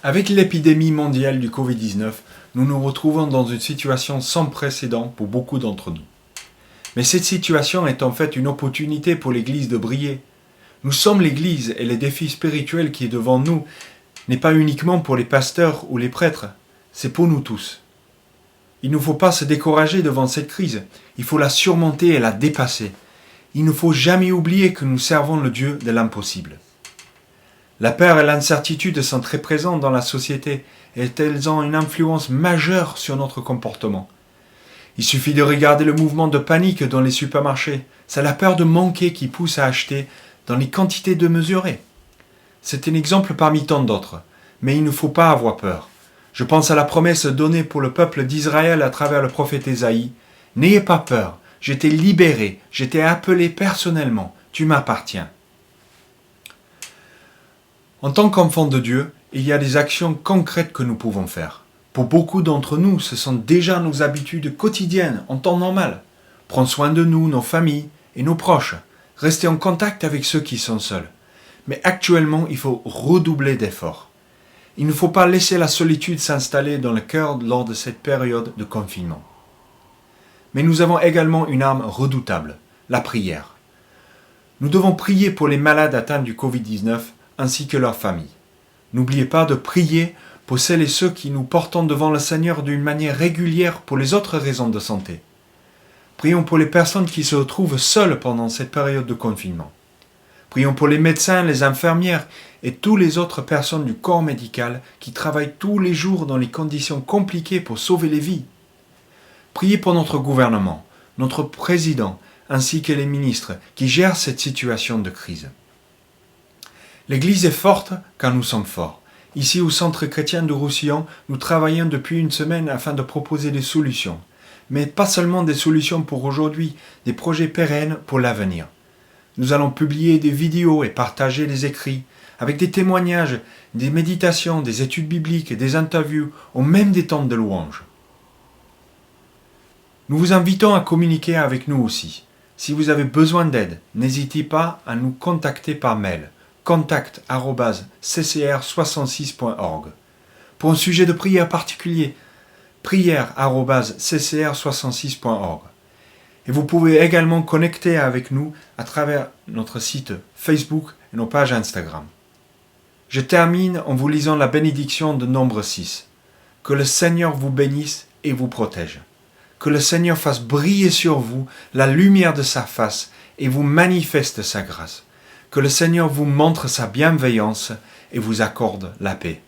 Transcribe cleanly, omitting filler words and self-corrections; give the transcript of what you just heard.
Avec l'épidémie mondiale du Covid-19, nous nous retrouvons dans une situation sans précédent pour beaucoup d'entre nous. Mais cette situation est en fait une opportunité pour l'Église de briller. Nous sommes l'Église et le défi spirituel qui est devant nous n'est pas uniquement pour les pasteurs ou les prêtres, c'est pour nous tous. Il ne faut pas se décourager devant cette crise, il faut la surmonter et la dépasser. Il ne faut jamais oublier que nous servons le Dieu de l'impossible. La peur et l'incertitude sont très présentes dans la société et elles ont une influence majeure sur notre comportement. Il suffit de regarder le mouvement de panique dans les supermarchés. C'est la peur de manquer qui pousse à acheter dans les quantités démesurées. C'est un exemple parmi tant d'autres, mais il ne faut pas avoir peur. Je pense à la promesse donnée pour le peuple d'Israël à travers le prophète Ésaïe. « N'ayez pas peur, je t'ai libéré, je t'ai appelé personnellement, tu m'appartiens. » En tant qu'enfants de Dieu, il y a des actions concrètes que nous pouvons faire. Pour beaucoup d'entre nous, ce sont déjà nos habitudes quotidiennes en temps normal. Prendre soin de nous, nos familles et nos proches. Rester en contact avec ceux qui sont seuls. Mais actuellement, il faut redoubler d'efforts. Il ne faut pas laisser la solitude s'installer dans le cœur lors de cette période de confinement. Mais nous avons également une arme redoutable, la prière. Nous devons prier pour les malades atteints du Covid-19 ainsi que leurs familles. N'oubliez pas de prier pour celles et ceux qui nous portons devant le Seigneur d'une manière régulière pour les autres raisons de santé. Prions pour les personnes qui se retrouvent seules pendant cette période de confinement. Prions pour les médecins, les infirmières et toutes les autres personnes du corps médical qui travaillent tous les jours dans les conditions compliquées pour sauver les vies. Priez pour notre gouvernement, notre président ainsi que les ministres qui gèrent cette situation de crise. L'Église est forte quand nous sommes forts. Ici au Centre chrétien de Roussillon, nous travaillons depuis une semaine afin de proposer des solutions. Mais pas seulement des solutions pour aujourd'hui, des projets pérennes pour l'avenir. Nous allons publier des vidéos et partager des écrits, avec des témoignages, des méditations, des études bibliques, des interviews, ou même des temps de louange. Nous vous invitons à communiquer avec nous aussi. Si vous avez besoin d'aide, n'hésitez pas à nous contacter par mail. contact@ccr66.org. Pour un sujet de prière particulier, prière@ccr66.org. Et vous pouvez également connecter avec nous à travers notre site Facebook et nos pages Instagram. Je termine en vous lisant la bénédiction de Nombre 6. Que le Seigneur vous bénisse et vous protège. Que le Seigneur fasse briller sur vous la lumière de sa face et vous manifeste sa grâce. Que le Seigneur vous montre sa bienveillance et vous accorde la paix.